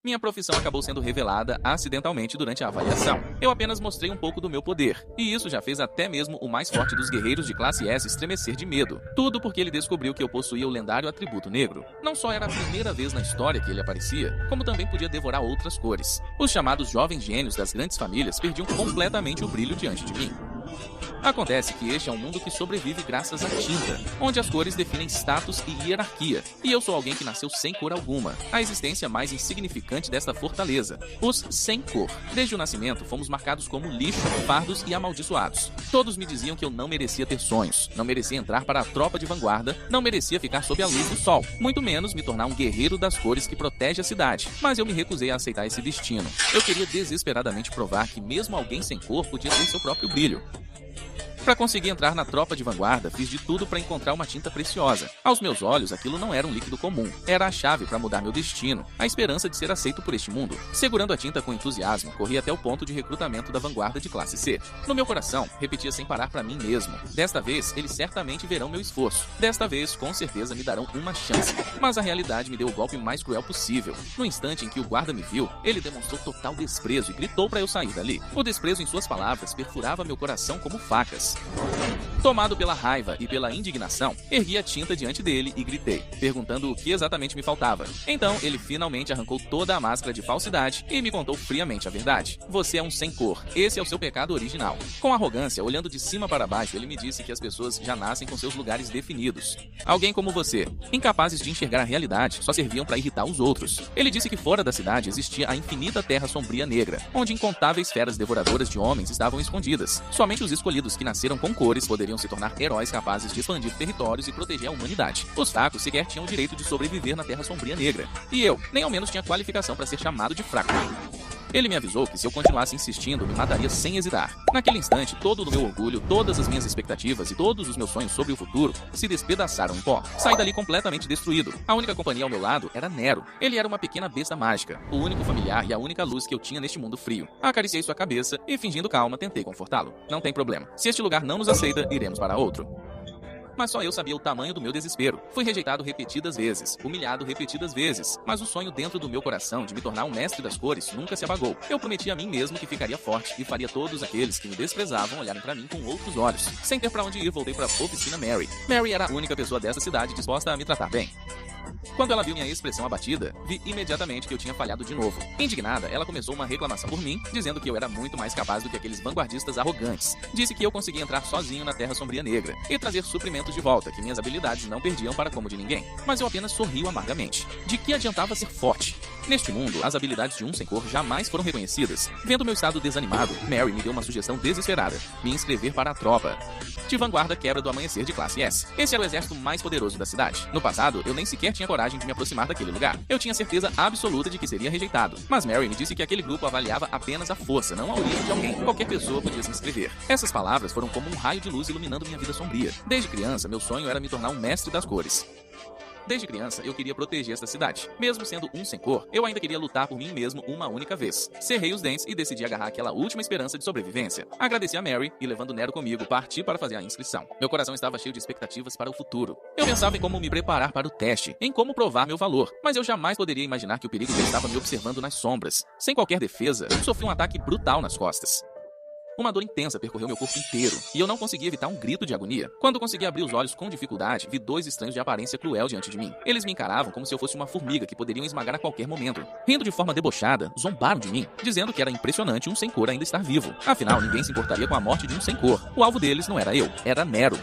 Minha profissão acabou sendo revelada acidentalmente durante a avaliação. Eu apenas mostrei um pouco do meu poder, e isso já fez até mesmo o mais forte dos guerreiros de classe S estremecer de medo. Tudo porque ele descobriu que eu possuía o lendário atributo negro. Não só era a primeira vez na história que ele aparecia, como também podia devorar outras cores. Os chamados jovens gênios das grandes famílias perdiam completamente o brilho diante de mim. Acontece que este é um mundo que sobrevive graças à tinta, onde as cores definem status e hierarquia, e eu sou alguém que nasceu sem cor alguma, a existência mais insignificante desta fortaleza, os sem cor. Desde o nascimento, fomos marcados como lixo, fardos e amaldiçoados. Todos me diziam que eu não merecia ter sonhos, não merecia entrar para a tropa de vanguarda, não merecia ficar sob a luz do sol, muito menos me tornar um guerreiro das cores que protege a cidade. Mas eu me recusei a aceitar esse destino. Eu queria desesperadamente provar que mesmo alguém sem cor podia ter seu próprio brilho. Para conseguir entrar na tropa de vanguarda, fiz de tudo para encontrar uma tinta preciosa. Aos meus olhos, aquilo não era um líquido comum. Era a chave para mudar meu destino, a esperança de ser aceito por este mundo. Segurando a tinta com entusiasmo, corri até o ponto de recrutamento da vanguarda de classe C. No meu coração, repetia sem parar para mim mesmo. Desta vez, eles certamente verão meu esforço. Desta vez, com certeza me darão uma chance. Mas a realidade me deu o golpe mais cruel possível. No instante em que o guarda me viu, ele demonstrou total desprezo e gritou para eu sair dali. O desprezo em suas palavras perfurava meu coração como facas. Tomado pela raiva e pela indignação, ergui a tinta diante dele e gritei, perguntando o que exatamente me faltava. Então, ele finalmente arrancou toda a máscara de falsidade e me contou friamente a verdade. Você é um sem cor. Esse é o seu pecado original. Com arrogância, olhando de cima para baixo, ele me disse que as pessoas já nascem com seus lugares definidos. Alguém como você, incapazes de enxergar a realidade, só serviam para irritar os outros. Ele disse que fora da cidade existia a infinita terra sombria negra, onde incontáveis feras devoradoras de homens estavam escondidas. Somente os escolhidos que nasceram com cores poderiam se tornar heróis capazes de expandir territórios e proteger a humanidade. Os fracos sequer tinham o direito de sobreviver na Terra Sombria Negra. E eu, nem ao menos tinha qualificação para ser chamado de fraco. Ele me avisou que se eu continuasse insistindo, me mataria sem hesitar. Naquele instante, todo o meu orgulho, todas as minhas expectativas e todos os meus sonhos sobre o futuro se despedaçaram em pó. Saí dali completamente destruído. A única companhia ao meu lado era Nero. Ele era uma pequena besta mágica, o único familiar e a única luz que eu tinha neste mundo frio. Acariciei sua cabeça e, fingindo calma, tentei confortá-lo. Não tem problema. Se este lugar não nos aceita, iremos para outro. Mas só eu sabia o tamanho do meu desespero. Fui rejeitado repetidas vezes, humilhado repetidas vezes, mas o sonho dentro do meu coração de me tornar um mestre das cores nunca se apagou. Eu prometi a mim mesmo que ficaria forte e faria todos aqueles que me desprezavam olharem para mim com outros olhos. Sem ter para onde ir, voltei para a oficina Mary. Mary era a única pessoa dessa cidade disposta a me tratar bem. Quando ela viu minha expressão abatida, vi imediatamente que eu tinha falhado de novo. Indignada, ela começou uma reclamação por mim, dizendo que eu era muito mais capaz do que aqueles vanguardistas arrogantes. Disse que eu conseguia entrar sozinho na Terra Sombria Negra e trazer suprimentos de volta, que minhas habilidades não perdiam para como de ninguém. Mas eu apenas sorrio amargamente. De que adiantava ser forte? Neste mundo, as habilidades de um sem cor jamais foram reconhecidas. Vendo meu estado desanimado, Mary me deu uma sugestão desesperada: me inscrever para a tropa de vanguarda quebra do amanhecer de classe S. Esse era o exército mais poderoso da cidade. No passado, eu nem sequer tinha coragem de me aproximar daquele lugar. Eu tinha certeza absoluta de que seria rejeitado. Mas Mary me disse que aquele grupo avaliava apenas a força, não a origem de alguém. Qualquer pessoa podia se inscrever. Essas palavras foram como um raio de luz iluminando minha vida sombria. Desde criança, meu sonho era me tornar um mestre das cores. Desde criança, eu queria proteger esta cidade. Mesmo sendo um sem cor, eu ainda queria lutar por mim mesmo uma única vez. Cerrei os dentes e decidi agarrar aquela última esperança de sobrevivência. Agradeci a Mary e, levando Nero comigo, parti para fazer a inscrição. Meu coração estava cheio de expectativas para o futuro. Eu pensava em como me preparar para o teste, em como provar meu valor, mas eu jamais poderia imaginar que o perigo já estava me observando nas sombras. Sem qualquer defesa, sofri um ataque brutal nas costas. Uma dor intensa percorreu meu corpo inteiro, e eu não conseguia evitar um grito de agonia. Quando consegui abrir os olhos com dificuldade, vi dois estranhos de aparência cruel diante de mim. Eles me encaravam como se eu fosse uma formiga que poderiam esmagar a qualquer momento. Rindo de forma debochada, zombaram de mim, dizendo que era impressionante um sem cor ainda estar vivo. Afinal, ninguém se importaria com a morte de um sem cor. O alvo deles não era eu, era Nero.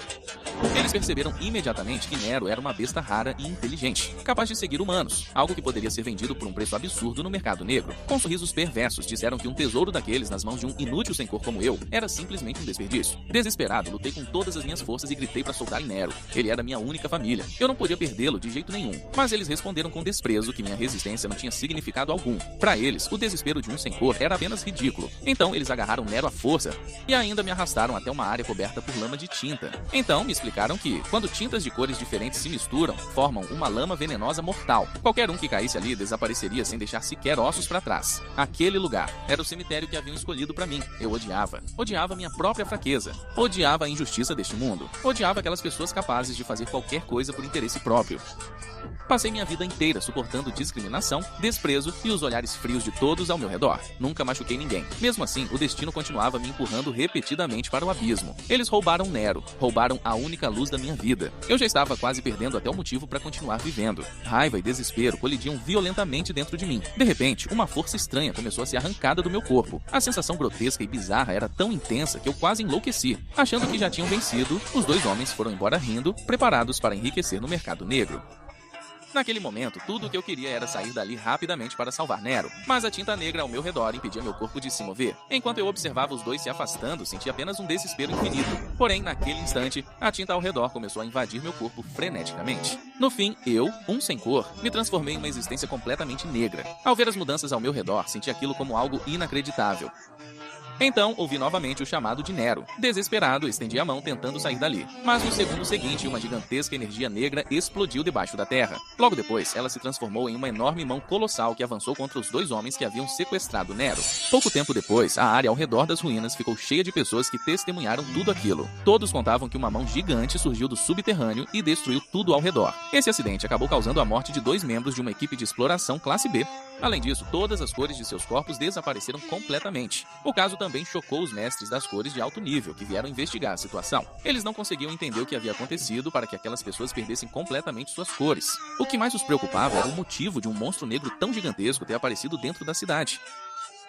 Eles perceberam imediatamente que Nero era uma besta rara e inteligente, capaz de seguir humanos, algo que poderia ser vendido por um preço absurdo no mercado negro. Com sorrisos perversos, disseram que um tesouro daqueles nas mãos de um inútil sem cor como eu era simplesmente um desperdício. Desesperado, lutei com todas as minhas forças e gritei para soltar Nero. Ele era minha única família. Eu não podia perdê-lo de jeito nenhum. Mas eles responderam com desprezo que minha resistência não tinha significado algum. Para eles, o desespero de um sem cor era apenas ridículo. Então eles agarraram Nero à força e ainda me arrastaram até uma área coberta por lama de tinta. Então me explicaram que, quando tintas de cores diferentes se misturam, formam uma lama venenosa mortal. Qualquer um que caísse ali desapareceria sem deixar sequer ossos para trás. Aquele lugar era o cemitério que haviam escolhido para mim. Eu odiava. Odiava minha própria fraqueza. Odiava a injustiça deste mundo. Odiava aquelas pessoas capazes de fazer qualquer coisa por interesse próprio. Passei minha vida inteira suportando discriminação, desprezo e os olhares frios de todos ao meu redor. Nunca machuquei ninguém. Mesmo assim, o destino continuava me empurrando repetidamente para o abismo. Eles roubaram Nero, roubaram a única luz da minha vida. Eu já estava quase perdendo até o motivo para continuar vivendo. Raiva e desespero colidiam violentamente dentro de mim. De repente, uma força estranha começou a ser arrancada do meu corpo. A sensação grotesca e bizarra era tão intensa que eu quase enlouqueci. Achando que já tinham vencido, os dois homens foram embora rindo, preparados para enriquecer no mercado negro. Naquele momento, tudo o que eu queria era sair dali rapidamente para salvar Nero, mas a tinta negra ao meu redor impedia meu corpo de se mover. Enquanto eu observava os dois se afastando, senti apenas um desespero infinito. Porém, naquele instante, a tinta ao redor começou a invadir meu corpo freneticamente. No fim, eu, um sem cor, me transformei em uma existência completamente negra. Ao ver as mudanças ao meu redor, senti aquilo como algo inacreditável. Então, ouvi novamente o chamado de Nero. Desesperado, estendi a mão tentando sair dali. Mas no segundo seguinte, uma gigantesca energia negra explodiu debaixo da terra. Logo depois, ela se transformou em uma enorme mão colossal que avançou contra os dois homens que haviam sequestrado Nero. Pouco tempo depois, a área ao redor das ruínas ficou cheia de pessoas que testemunharam tudo aquilo. Todos contavam que uma mão gigante surgiu do subterrâneo e destruiu tudo ao redor. Esse acidente acabou causando a morte de 2 membros de uma equipe de exploração classe B. Além disso, todas as cores de seus corpos desapareceram completamente. O caso também chocou os mestres das cores de alto nível, que vieram investigar a situação. Eles não conseguiam entender o que havia acontecido para que aquelas pessoas perdessem completamente suas cores. O que mais os preocupava era o motivo de um monstro negro tão gigantesco ter aparecido dentro da cidade.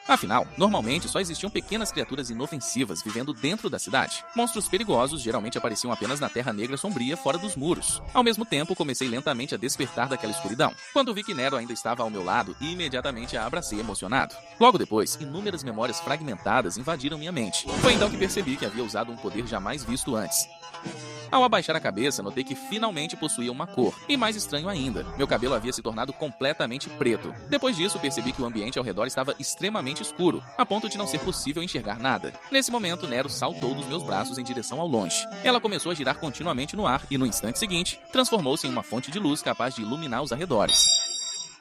Afinal, normalmente só existiam pequenas criaturas inofensivas vivendo dentro da cidade. Monstros perigosos geralmente apareciam apenas na Terra Negra Sombria fora dos muros. Ao mesmo tempo, comecei lentamente a despertar daquela escuridão. Quando vi que Nero ainda estava ao meu lado, imediatamente a abracei emocionado. Logo depois, inúmeras memórias fragmentadas invadiram minha mente. Foi então que percebi que havia usado um poder jamais visto antes. Ao abaixar a cabeça, notei que finalmente possuía uma cor. E mais estranho ainda, meu cabelo havia se tornado completamente preto. Depois disso, percebi que o ambiente ao redor estava extremamente escuro, a ponto de não ser possível enxergar nada. Nesse momento, Nero saltou dos meus braços em direção ao longe. Ela começou a girar continuamente no ar e, no instante seguinte, transformou-se em uma fonte de luz capaz de iluminar os arredores.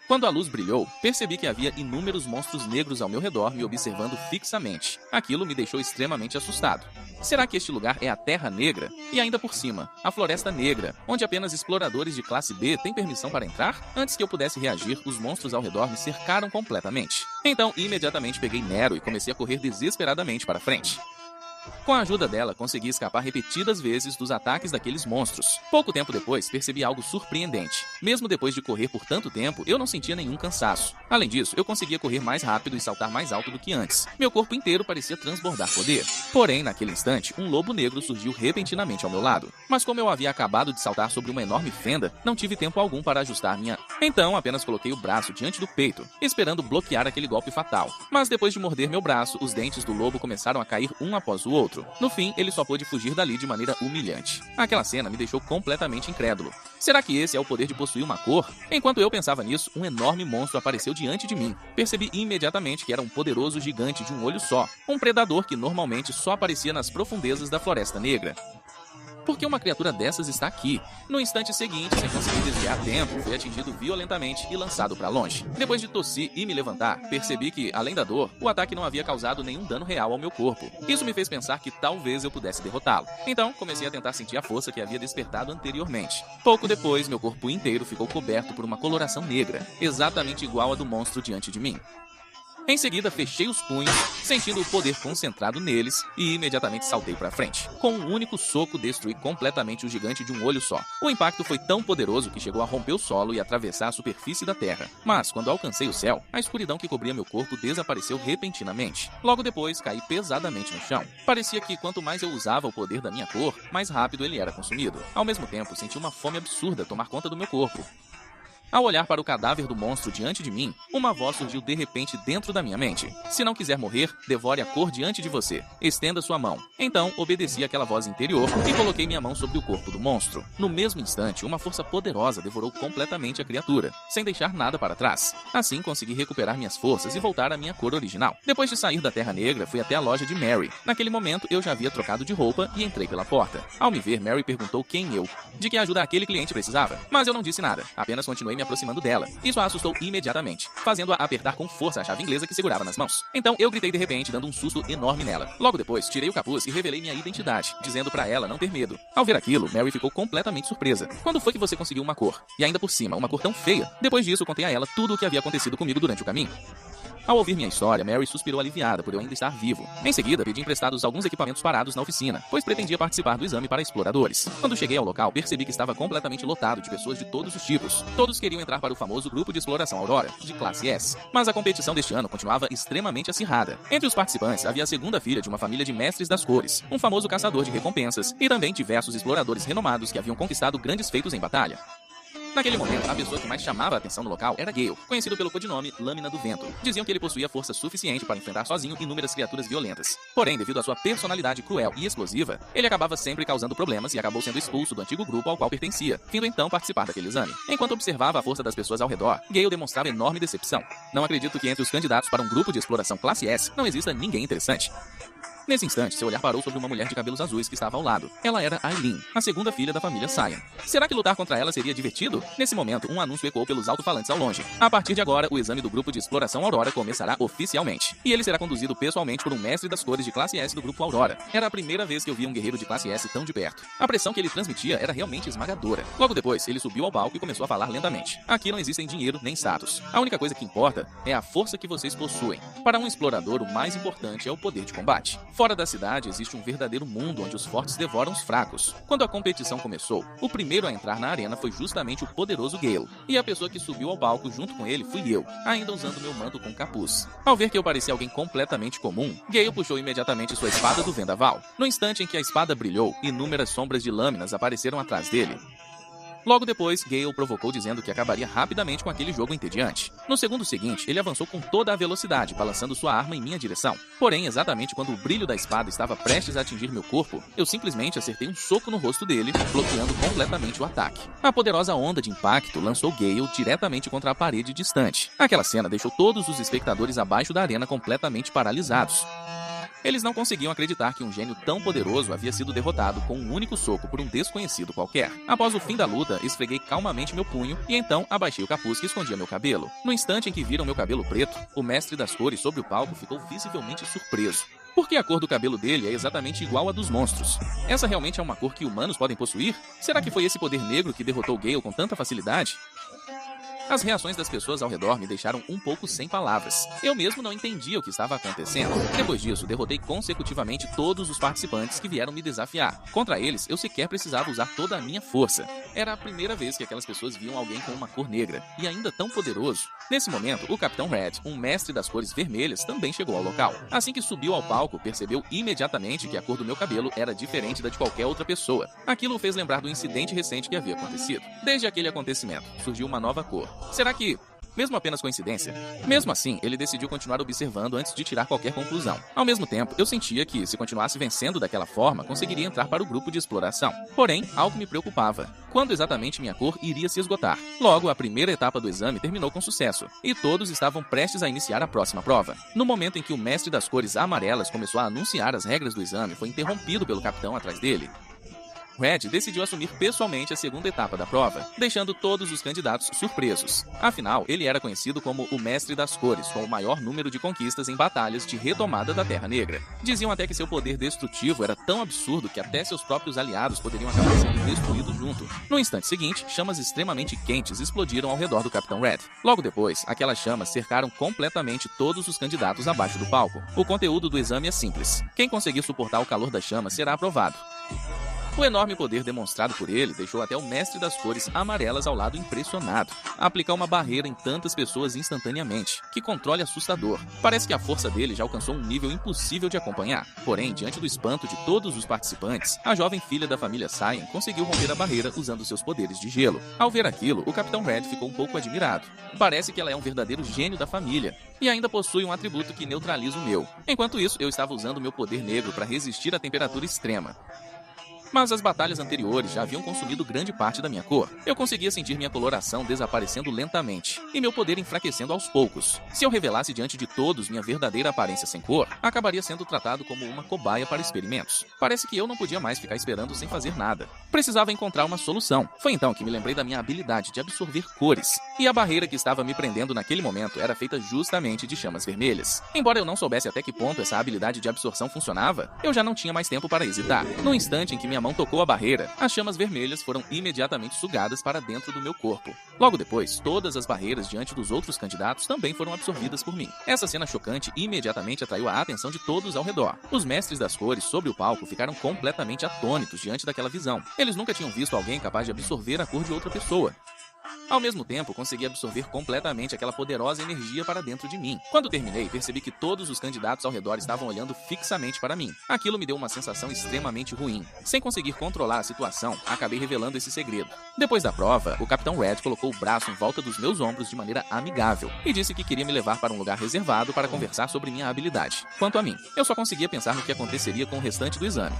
Quando a luz brilhou, percebi que havia inúmeros monstros negros ao meu redor me observando fixamente. Aquilo me deixou extremamente assustado. Será que este lugar é a Terra Negra? E ainda por cima, a Floresta Negra, onde apenas exploradores de classe B têm permissão para entrar? Antes que eu pudesse reagir, os monstros ao redor me cercaram completamente. Então, imediatamente peguei Nero e comecei a correr desesperadamente para frente. Com a ajuda dela, consegui escapar repetidas vezes dos ataques daqueles monstros. Pouco tempo depois, percebi algo surpreendente. Mesmo depois de correr por tanto tempo, eu não sentia nenhum cansaço. Além disso, eu conseguia correr mais rápido e saltar mais alto do que antes. Meu corpo inteiro parecia transbordar poder. Porém, naquele instante, um lobo negro surgiu repentinamente ao meu lado. Mas como eu havia acabado de saltar sobre uma enorme fenda, não tive tempo algum para ajustar minha... Então, apenas coloquei o braço diante do peito, esperando bloquear aquele golpe fatal. Mas depois de morder meu braço, os dentes do lobo começaram a cair um após o outro. No fim, ele só pôde fugir dali de maneira humilhante. Aquela cena me deixou completamente incrédulo. Será que esse é o poder de possuir uma cor? Enquanto eu pensava nisso, um enorme monstro apareceu diante de mim. Percebi imediatamente que era um poderoso gigante de um olho só, um predador que normalmente só aparecia nas profundezas da Floresta Negra. Por que uma criatura dessas está aqui? No instante seguinte, sem conseguir desviar a tempo, fui atingido violentamente e lançado para longe. Depois de tossir e me levantar, percebi que, além da dor, o ataque não havia causado nenhum dano real ao meu corpo. Isso me fez pensar que talvez eu pudesse derrotá-lo. Então, comecei a tentar sentir a força que havia despertado anteriormente. Pouco depois, meu corpo inteiro ficou coberto por uma coloração negra, exatamente igual à do monstro diante de mim. Em seguida, fechei os punhos, sentindo o poder concentrado neles, e imediatamente saltei para frente. Com um único soco, destruí completamente o gigante de um olho só. O impacto foi tão poderoso que chegou a romper o solo e atravessar a superfície da terra. Mas, quando alcancei o céu, a escuridão que cobria meu corpo desapareceu repentinamente. Logo depois, caí pesadamente no chão. Parecia que quanto mais eu usava o poder da minha cor, mais rápido ele era consumido. Ao mesmo tempo, senti uma fome absurda tomar conta do meu corpo. Ao olhar para o cadáver do monstro diante de mim, uma voz surgiu de repente dentro da minha mente. Se não quiser morrer, devore a cor diante de você. Estenda sua mão. Então, obedeci àquela voz interior e coloquei minha mão sobre o corpo do monstro. No mesmo instante, uma força poderosa devorou completamente a criatura, sem deixar nada para trás. Assim, consegui recuperar minhas forças e voltar à minha cor original. Depois de sair da Terra Negra, fui até a loja de Mary. Naquele momento, eu já havia trocado de roupa e entrei pela porta. Ao me ver, Mary perguntou quem eu, de que ajuda aquele cliente precisava. Mas eu não disse nada, apenas continuei me aproximando dela. Isso a assustou imediatamente, fazendo-a apertar com força a chave inglesa que segurava nas mãos. Então, eu gritei de repente, dando um susto enorme nela. Logo depois, tirei o capuz e revelei minha identidade, dizendo pra ela não ter medo. Ao ver aquilo, Mary ficou completamente surpresa. Quando foi que você conseguiu uma cor? E ainda por cima, uma cor tão feia? Depois disso, contei a ela tudo o que havia acontecido comigo durante o caminho. Ao ouvir minha história, Mary suspirou aliviada por eu ainda estar vivo. Em seguida, pedi emprestados alguns equipamentos parados na oficina, pois pretendia participar do exame para exploradores. Quando cheguei ao local, percebi que estava completamente lotado de pessoas de todos os tipos. Todos queriam entrar para o famoso grupo de exploração Aurora, de classe S. Mas a competição deste ano continuava extremamente acirrada. Entre os participantes, havia a segunda filha de uma família de mestres das cores, um famoso caçador de recompensas, e também diversos exploradores renomados que haviam conquistado grandes feitos em batalha. Naquele momento, a pessoa que mais chamava a atenção no local era Gale, conhecido pelo codinome Lâmina do Vento. Diziam que ele possuía força suficiente para enfrentar sozinho inúmeras criaturas violentas. Porém, devido à sua personalidade cruel e explosiva, ele acabava sempre causando problemas e acabou sendo expulso do antigo grupo ao qual pertencia, vindo então participar daquele exame. Enquanto observava a força das pessoas ao redor, Gale demonstrava enorme decepção. Não acredito que entre os candidatos para um grupo de exploração classe S não exista ninguém interessante. Nesse instante, seu olhar parou sobre uma mulher de cabelos azuis que estava ao lado. Ela era Aileen, a segunda filha da família Cyan. Será que lutar contra ela seria divertido? Nesse momento, um anúncio ecoou pelos alto-falantes ao longe. A partir de agora, o exame do grupo de exploração Aurora começará oficialmente. E ele será conduzido pessoalmente por um mestre das cores de classe S do grupo Aurora. Era a primeira vez que eu via um guerreiro de classe S tão de perto. A pressão que ele transmitia era realmente esmagadora. Logo depois, ele subiu ao palco e começou a falar lentamente. Aqui não existem dinheiro nem status. A única coisa que importa é a força que vocês possuem. Para um explorador, o mais importante é o poder de combate. Fora da cidade, existe um verdadeiro mundo onde os fortes devoram os fracos. Quando a competição começou, o primeiro a entrar na arena foi justamente o poderoso Gale. E a pessoa que subiu ao palco junto com ele fui eu, ainda usando meu manto com capuz. Ao ver que eu parecia alguém completamente comum, Gale puxou imediatamente sua espada do vendaval. No instante em que a espada brilhou, inúmeras sombras de lâminas apareceram atrás dele. Logo depois, Gale provocou dizendo que acabaria rapidamente com aquele jogo entediante. No segundo seguinte, ele avançou com toda a velocidade, balançando sua arma em minha direção. Porém, exatamente quando o brilho da espada estava prestes a atingir meu corpo, eu simplesmente acertei um soco no rosto dele, bloqueando completamente o ataque. A poderosa onda de impacto lançou Gale diretamente contra a parede distante. Aquela cena deixou todos os espectadores abaixo da arena completamente paralisados. Eles não conseguiam acreditar que um gênio tão poderoso havia sido derrotado com um único soco por um desconhecido qualquer. Após o fim da luta, esfreguei calmamente meu punho e então abaixei o capuz que escondia meu cabelo. No instante em que viram meu cabelo preto, o mestre das cores sobre o palco ficou visivelmente surpreso. Porque a cor do cabelo dele é exatamente igual à dos monstros. Essa realmente é uma cor que humanos podem possuir? Será que foi esse poder negro que derrotou Gale com tanta facilidade? As reações das pessoas ao redor me deixaram um pouco sem palavras. Eu mesmo não entendia o que estava acontecendo. Depois disso, derrotei consecutivamente todos os participantes que vieram me desafiar. Contra eles, eu sequer precisava usar toda a minha força. Era a primeira vez que aquelas pessoas viam alguém com uma cor negra, e ainda tão poderoso. Nesse momento, o Capitão Red, um mestre das cores vermelhas, também chegou ao local. Assim que subiu ao palco, percebeu imediatamente que a cor do meu cabelo era diferente da de qualquer outra pessoa. Aquilo o fez lembrar do incidente recente que havia acontecido. Desde aquele acontecimento, surgiu uma nova cor. Será que... mesmo apenas coincidência? Mesmo assim, ele decidiu continuar observando antes de tirar qualquer conclusão. Ao mesmo tempo, eu sentia que, se continuasse vencendo daquela forma, conseguiria entrar para o grupo de exploração. Porém, algo me preocupava. Quando exatamente minha cor iria se esgotar? Logo, a primeira etapa do exame terminou com sucesso, e todos estavam prestes a iniciar a próxima prova. No momento em que o mestre das cores amarelas começou a anunciar as regras do exame, foi interrompido pelo capitão atrás dele. Red decidiu assumir pessoalmente a segunda etapa da prova, deixando todos os candidatos surpresos. Afinal, ele era conhecido como o Mestre das Cores, com o maior número de conquistas em batalhas de retomada da Terra Negra. Diziam até que seu poder destrutivo era tão absurdo que até seus próprios aliados poderiam acabar sendo destruídos junto. No instante seguinte, chamas extremamente quentes explodiram ao redor do Capitão Red. Logo depois, aquelas chamas cercaram completamente todos os candidatos abaixo do palco. O conteúdo do exame é simples. Quem conseguir suportar o calor das chamas será aprovado. O enorme poder demonstrado por ele deixou até o mestre das cores amarelas ao lado impressionado. Aplicar uma barreira em tantas pessoas instantaneamente, que controle assustador. Parece que a força dele já alcançou um nível impossível de acompanhar. Porém, diante do espanto de todos os participantes, a jovem filha da família Saiyan conseguiu romper a barreira usando seus poderes de gelo. Ao ver aquilo, o Capitão Red ficou um pouco admirado. Parece que ela é um verdadeiro gênio da família, e ainda possui um atributo que neutraliza o meu. Enquanto isso, eu estava usando meu poder negro para resistir à temperatura extrema. Mas as batalhas anteriores já haviam consumido grande parte da minha cor. Eu conseguia sentir minha coloração desaparecendo lentamente, e meu poder enfraquecendo aos poucos. Se eu revelasse diante de todos minha verdadeira aparência sem cor, acabaria sendo tratado como uma cobaia para experimentos. Parece que eu não podia mais ficar esperando sem fazer nada. Precisava encontrar uma solução. Foi então que me lembrei da minha habilidade de absorver cores. E a barreira que estava me prendendo naquele momento era feita justamente de chamas vermelhas. Embora eu não soubesse até que ponto essa habilidade de absorção funcionava, eu já não tinha mais tempo para hesitar. No instante em que minha mão tocou a barreira, as chamas vermelhas foram imediatamente sugadas para dentro do meu corpo. Logo depois, todas as barreiras diante dos outros candidatos também foram absorvidas por mim. Essa cena chocante imediatamente atraiu a atenção de todos ao redor. Os mestres das cores sobre o palco ficaram completamente atônitos diante daquela visão. Eles nunca tinham visto alguém capaz de absorver a cor de outra pessoa. Ao mesmo tempo, consegui absorver completamente aquela poderosa energia para dentro de mim. Quando terminei, percebi que todos os candidatos ao redor estavam olhando fixamente para mim. Aquilo me deu uma sensação extremamente ruim. Sem conseguir controlar a situação, acabei revelando esse segredo. Depois da prova, o Capitão Red colocou o braço em volta dos meus ombros de maneira amigável e disse que queria me levar para um lugar reservado para conversar sobre minha habilidade. Quanto a mim, eu só conseguia pensar no que aconteceria com o restante do exame.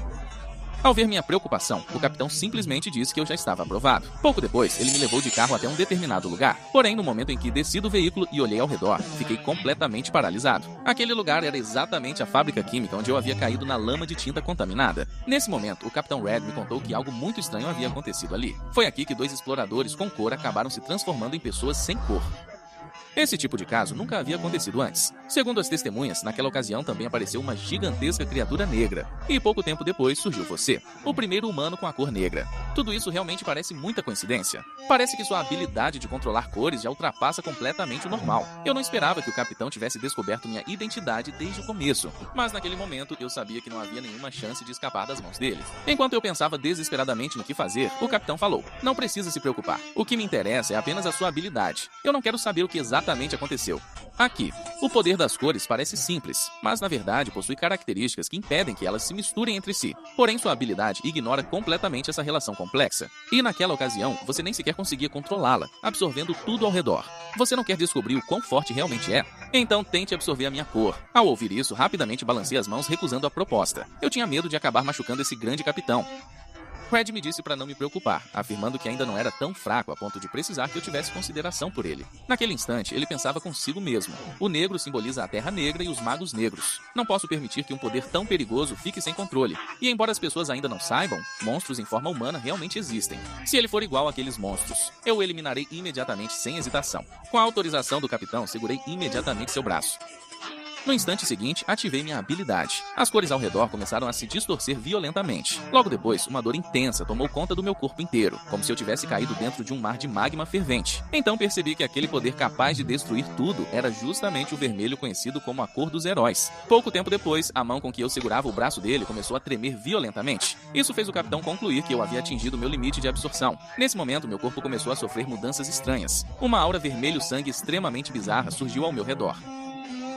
Ao ver minha preocupação, o capitão simplesmente disse que eu já estava aprovado. Pouco depois, ele me levou de carro até um determinado lugar. Porém, no momento em que desci do veículo e olhei ao redor, fiquei completamente paralisado. Aquele lugar era exatamente a fábrica química onde eu havia caído na lama de tinta contaminada. Nesse momento, o Capitão Red me contou que algo muito estranho havia acontecido ali. Foi aqui que 2 exploradores com cor acabaram se transformando em pessoas sem cor. Esse tipo de caso nunca havia acontecido antes. Segundo as testemunhas, naquela ocasião também apareceu uma gigantesca criatura negra. E pouco tempo depois surgiu você, o primeiro humano com a cor negra. Tudo isso realmente parece muita coincidência. Parece que sua habilidade de controlar cores já ultrapassa completamente o normal. Eu não esperava que o capitão tivesse descoberto minha identidade desde o começo. Mas naquele momento eu sabia que não havia nenhuma chance de escapar das mãos dele. Enquanto eu pensava desesperadamente no que fazer, o capitão falou: "Não precisa se preocupar. O que me interessa é apenas a sua habilidade. Eu não quero saber o que exatamente aconteceu. Aqui, o poder das cores parece simples, mas na verdade possui características que impedem que elas se misturem entre si. Porém, sua habilidade ignora completamente essa relação complexa. E naquela ocasião, você nem sequer conseguia controlá-la, absorvendo tudo ao redor. Você não quer descobrir o quão forte realmente é? Então tente absorver a minha cor." Ao ouvir isso, rapidamente balancei as mãos, recusando a proposta. Eu tinha medo de acabar machucando esse grande capitão. Red me disse para não me preocupar, afirmando que ainda não era tão fraco a ponto de precisar que eu tivesse consideração por ele. Naquele instante, ele pensava consigo mesmo. O negro simboliza a Terra Negra e os magos negros. Não posso permitir que um poder tão perigoso fique sem controle. E embora as pessoas ainda não saibam, monstros em forma humana realmente existem. Se ele for igual àqueles monstros, eu o eliminarei imediatamente sem hesitação. Com a autorização do capitão, segurei imediatamente seu braço. No instante seguinte, ativei minha habilidade. As cores ao redor começaram a se distorcer violentamente. Logo depois, uma dor intensa tomou conta do meu corpo inteiro, como se eu tivesse caído dentro de um mar de magma fervente. Então percebi que aquele poder capaz de destruir tudo era justamente o vermelho conhecido como a cor dos heróis. Pouco tempo depois, a mão com que eu segurava o braço dele começou a tremer violentamente. Isso fez o capitão concluir que eu havia atingido meu limite de absorção. Nesse momento, meu corpo começou a sofrer mudanças estranhas. Uma aura vermelho-sangue extremamente bizarra surgiu ao meu redor.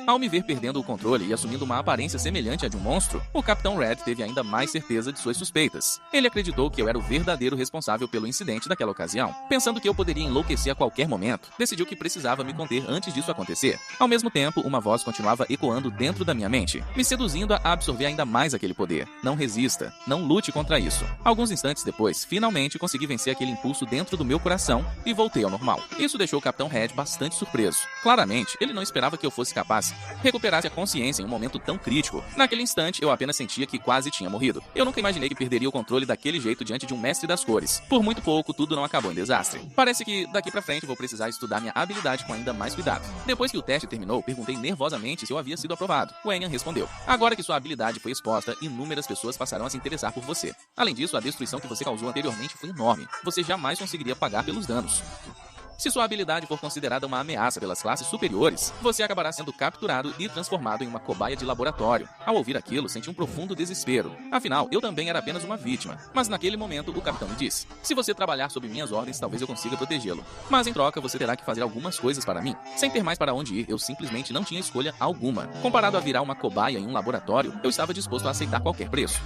Ao me ver perdendo o controle e assumindo uma aparência semelhante à de um monstro, o Capitão Red teve ainda mais certeza de suas suspeitas. Ele acreditou que eu era o verdadeiro responsável pelo incidente daquela ocasião. Pensando que eu poderia enlouquecer a qualquer momento, decidiu que precisava me conter antes disso acontecer. Ao mesmo tempo, uma voz continuava ecoando dentro da minha mente, me seduzindo a absorver ainda mais aquele poder. Não resista, não lute contra isso. Alguns instantes depois, finalmente consegui vencer aquele impulso dentro do meu coração e voltei ao normal. Isso deixou o Capitão Red bastante surpreso. Claramente, ele não esperava que eu fosse capaz recuperasse a consciência em um momento tão crítico. Naquele instante, eu apenas sentia que quase tinha morrido. Eu nunca imaginei que perderia o controle daquele jeito diante de um mestre das cores. Por muito pouco, tudo não acabou em desastre. Parece que daqui pra frente vou precisar estudar minha habilidade com ainda mais cuidado. Depois que o teste terminou, perguntei nervosamente se eu havia sido aprovado. O Enian respondeu: "Agora que sua habilidade foi exposta, inúmeras pessoas passarão a se interessar por você. Além disso, a destruição que você causou anteriormente foi enorme. Você jamais conseguiria pagar pelos danos." Se sua habilidade for considerada uma ameaça pelas classes superiores, você acabará sendo capturado e transformado em uma cobaia de laboratório. Ao ouvir aquilo, senti um profundo desespero. Afinal, eu também era apenas uma vítima. Mas naquele momento, o capitão me disse: se você trabalhar sob minhas ordens, talvez eu consiga protegê-lo. Mas em troca, você terá que fazer algumas coisas para mim. Sem ter mais para onde ir, eu simplesmente não tinha escolha alguma. Comparado a virar uma cobaia em um laboratório, eu estava disposto a aceitar qualquer preço.